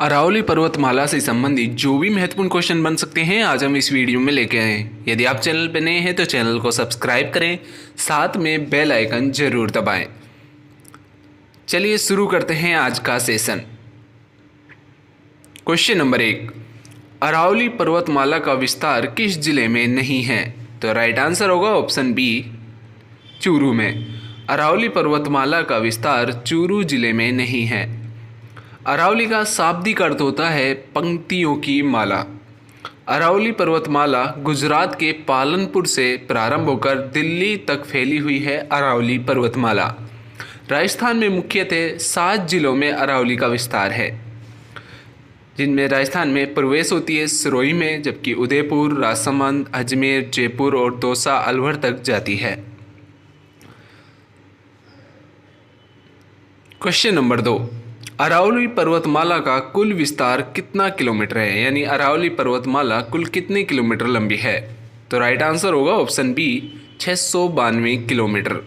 अरावली पर्वतमाला से संबंधित जो भी महत्वपूर्ण क्वेश्चन बन सकते हैं आज हम इस वीडियो में लेके आए हैं। यदि आप चैनल पर नए हैं तो चैनल को सब्सक्राइब करें, साथ में बेल आइकन जरूर दबाएं। चलिए शुरू करते हैं आज का सेशन। क्वेश्चन नंबर 1, अरावली पर्वतमाला का विस्तार किस जिले में नहीं है? तो राइट आंसर होगा ऑप्शन बी, चूरू में। अरावली पर्वतमाला का विस्तार चूरू जिले में नहीं है। अरावली का शाब्दिक अर्थ होता है पंक्तियों की माला। अरावली पर्वतमाला गुजरात के पालनपुर से प्रारंभ होकर दिल्ली तक फैली हुई है। अरावली पर्वतमाला राजस्थान में मुख्यतः 7 जिलों में अरावली का विस्तार है, जिनमें राजस्थान में प्रवेश होती है सिरोही में, जबकि उदयपुर, राजसमंद, अजमेर, जयपुर और दौसा, अलवर तक जाती है। क्वेश्चन नंबर 2, अरावली पर्वतमाला का कुल विस्तार कितना किलोमीटर है? यानी अरावली पर्वतमाला कुल कितने किलोमीटर लंबी है? तो राइट आंसर होगा ऑप्शन बी, 692 किलोमीटर।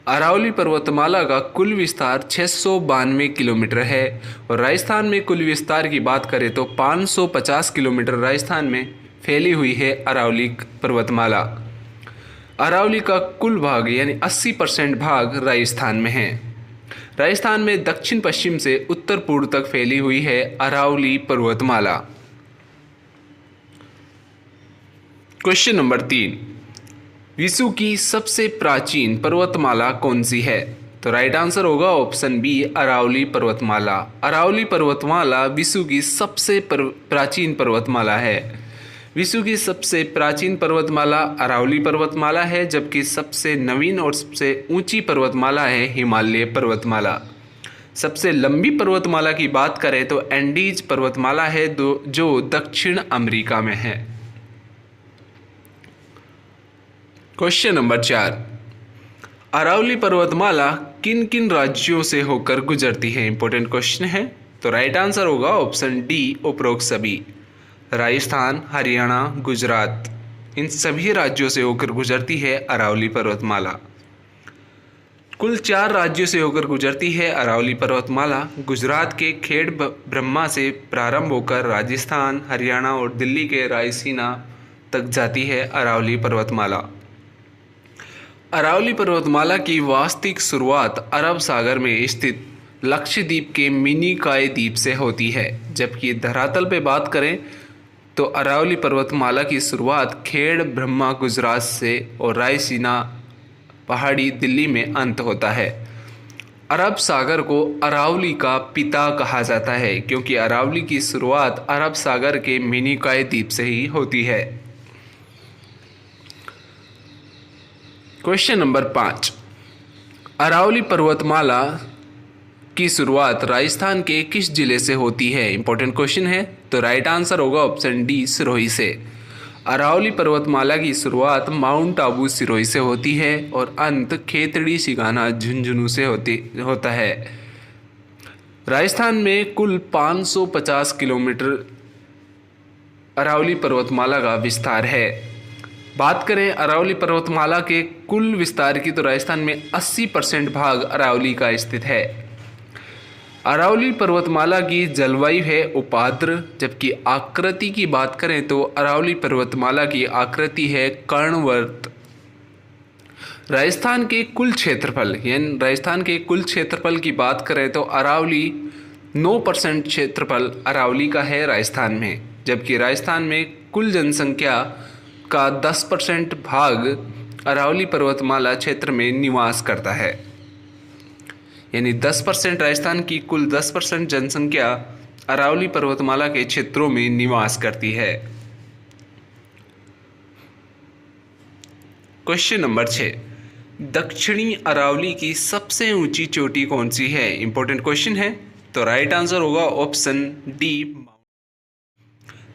अरावली पर्वतमाला का कुल विस्तार 692 किलोमीटर है। और राजस्थान में कुल विस्तार की बात करें तो 550 किलोमीटर राजस्थान में फैली हुई है अरावली पर्वतमाला। अरावली का कुल भाग यानी 80% भाग राजस्थान में है। राजस्थान में दक्षिण पश्चिम से उत्तर पूर्व तक फैली हुई है अरावली पर्वतमाला। क्वेश्चन नंबर 3, विश्व की सबसे प्राचीन पर्वतमाला कौन सी है? तो राइट आंसर होगा ऑप्शन बी, अरावली पर्वतमाला। अरावली पर्वतमाला विश्व की सबसे प्राचीन पर्वतमाला है। विश्व की सबसे प्राचीन पर्वतमाला अरावली पर्वतमाला है, जबकि सबसे नवीन और सबसे ऊंची पर्वतमाला है हिमालय पर्वतमाला। सबसे लंबी पर्वतमाला की बात करें तो एंडीज पर्वतमाला है, जो दक्षिण अमेरिका में है। क्वेश्चन नंबर 4, अरावली पर्वतमाला किन किन राज्यों से होकर गुजरती है? इंपॉर्टेंट क्वेश्चन है। तो राइट आंसर होगा ऑप्शन डी, उपरोक्त सभी। राजस्थान, हरियाणा, गुजरात, इन सभी राज्यों से होकर गुजरती है अरावली पर्वतमाला। कुल 4 राज्यों से होकर गुजरती है अरावली पर्वतमाला। गुजरात के खेड़ ब्रह्मा से प्रारंभ होकर राजस्थान, हरियाणा और दिल्ली के रायसीना तक जाती है अरावली पर्वतमाला। अरावली पर्वतमाला की वास्तविक शुरुआत अरब सागर में स्थित लक्षद्वीप के मिनिकॉय द्वीप से होती है, जबकि धरातल पे बात करें तो अरावली पर्वतमाला की शुरुआत खेड़ ब्रह्मा गुजरात से और रायसीना पहाड़ी दिल्ली में अंत होता है। अरब सागर को अरावली का पिता कहा जाता है, क्योंकि अरावली की शुरुआत अरब सागर के मिनिकॉय द्वीप से ही होती है। क्वेश्चन नंबर 5, अरावली पर्वतमाला की शुरुआत राजस्थान के किस जिले से होती है? इंपॉर्टेंट क्वेश्चन है। तो राइट आंसर होगा ऑप्शन डी, सिरोही से। अरावली पर्वतमाला की शुरुआत माउंट आबू सिरोही से होती है और अंत खेतड़ी सिगाना झुंझुनू से होता है। राजस्थान में कुल 550 किलोमीटर अरावली पर्वतमाला का विस्तार है। बात करें अरावली पर्वतमाला के कुल विस्तार की तो राजस्थान में 80% भाग अरावली का स्थित है। अरावली पर्वतमाला की जलवायु है उपाद्र, जबकि आकृति की बात करें तो अरावली पर्वतमाला की आकृति है कर्णवर्त। राजस्थान के कुल क्षेत्रफल यानी राजस्थान के कुल क्षेत्रफल की बात करें तो अरावली 9% क्षेत्रफल अरावली का है राजस्थान में, जबकि राजस्थान में कुल जनसंख्या का 10% भाग अरावली पर्वतमाला क्षेत्र में निवास करता है। यानी 10% राजस्थान की कुल 10% जनसंख्या अरावली पर्वतमाला के क्षेत्रों में निवास करती है। क्वेश्चन नंबर 6, दक्षिणी अरावली की सबसे ऊंची चोटी कौन सी है? इंपॉर्टेंट क्वेश्चन है। तो राइट आंसर होगा ऑप्शन डी,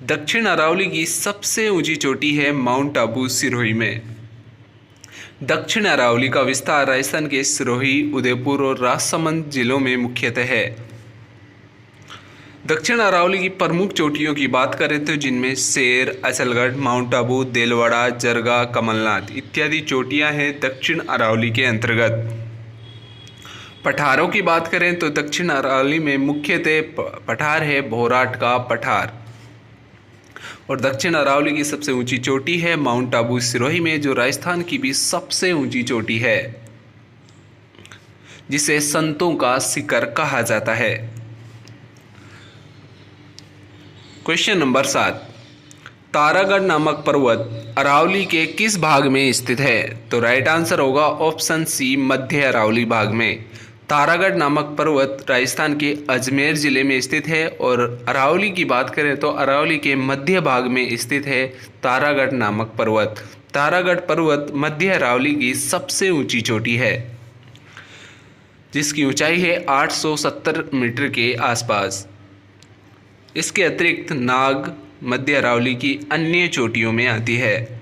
दक्षिण अरावली की सबसे ऊंची चोटी है माउंट आबू सिरोही में। दक्षिण अरावली का विस्तार राजस्थान के सिरोही, उदयपुर और राजसमंद जिलों में मुख्यतः है। दक्षिण अरावली की प्रमुख चोटियों की बात करें तो जिनमें शेर, असलगढ़, माउंट आबू, देलवाड़ा, जरगा, कमलनाथ इत्यादि चोटियां हैं दक्षिण अरावली के अंतर्गत। पठारों की बात करें तो दक्षिण अरावली में मुख्यतः पठार है भोराट का पठार। और दक्षिण अरावली की सबसे ऊंची चोटी है माउंट आबू सिरोही में, जो राजस्थान की भी सबसे ऊंची चोटी है, जिसे संतों का शिखर कहा जाता है। क्वेश्चन नंबर 7, तारागढ़ नामक पर्वत अरावली के किस भाग में स्थित है? तो राइट आंसर होगा ऑप्शन सी, मध्य अरावली भाग में। तारागढ़ नामक पर्वत राजस्थान के अजमेर जिले में स्थित है। और अरावली की बात करें तो अरावली के मध्य भाग में स्थित है तारागढ़ नामक पर्वत। तारागढ़ पर्वत मध्य अरावली की सबसे ऊंची चोटी है, जिसकी ऊंचाई है 870 मीटर के आसपास। इसके अतिरिक्त नाग मध्य अरावली की अन्य चोटियों में आती है।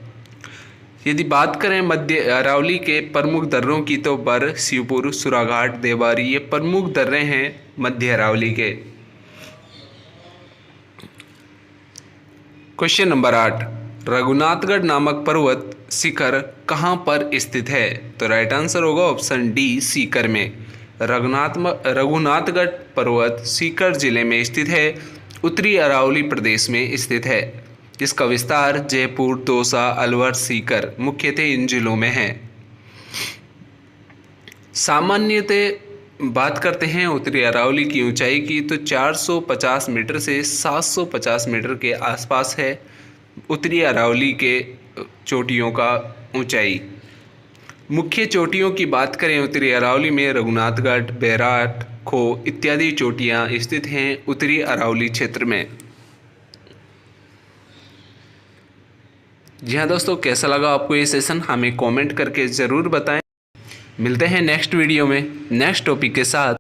यदि बात करें मध्य अरावली के प्रमुख दर्रों की तो बर, शिवपुर, सुराघाट, देवारी ये प्रमुख दर्रे हैं मध्य अरावली के। क्वेश्चन नंबर 8, रघुनाथगढ़ नामक पर्वत शिखर कहाँ पर स्थित है? तो राइट आंसर होगा ऑप्शन डी, सीकर में। रघुनाथगढ़ पर्वत सीकर जिले में स्थित है, उत्तरी अरावली प्रदेश में स्थित है, जिसका विस्तार जयपुर, दौसा, अलवर, सीकर मुख्यतः इन जिलों में है। सामान्यतः बात करते हैं उत्तरी अरावली की ऊंचाई की तो 450 मीटर से 750 मीटर के आसपास है उत्तरी अरावली के चोटियों का ऊंचाई। मुख्य चोटियों की बात करें उत्तरी अरावली में रघुनाथगढ़, बैराट, खो इत्यादि चोटियां स्थित हैं उत्तरी अरावली क्षेत्र में। जी हाँ दोस्तों, कैसा लगा आपको ये सेशन हमें कमेंट करके ज़रूर बताएं। मिलते हैं नेक्स्ट वीडियो में नेक्स्ट टॉपिक के साथ।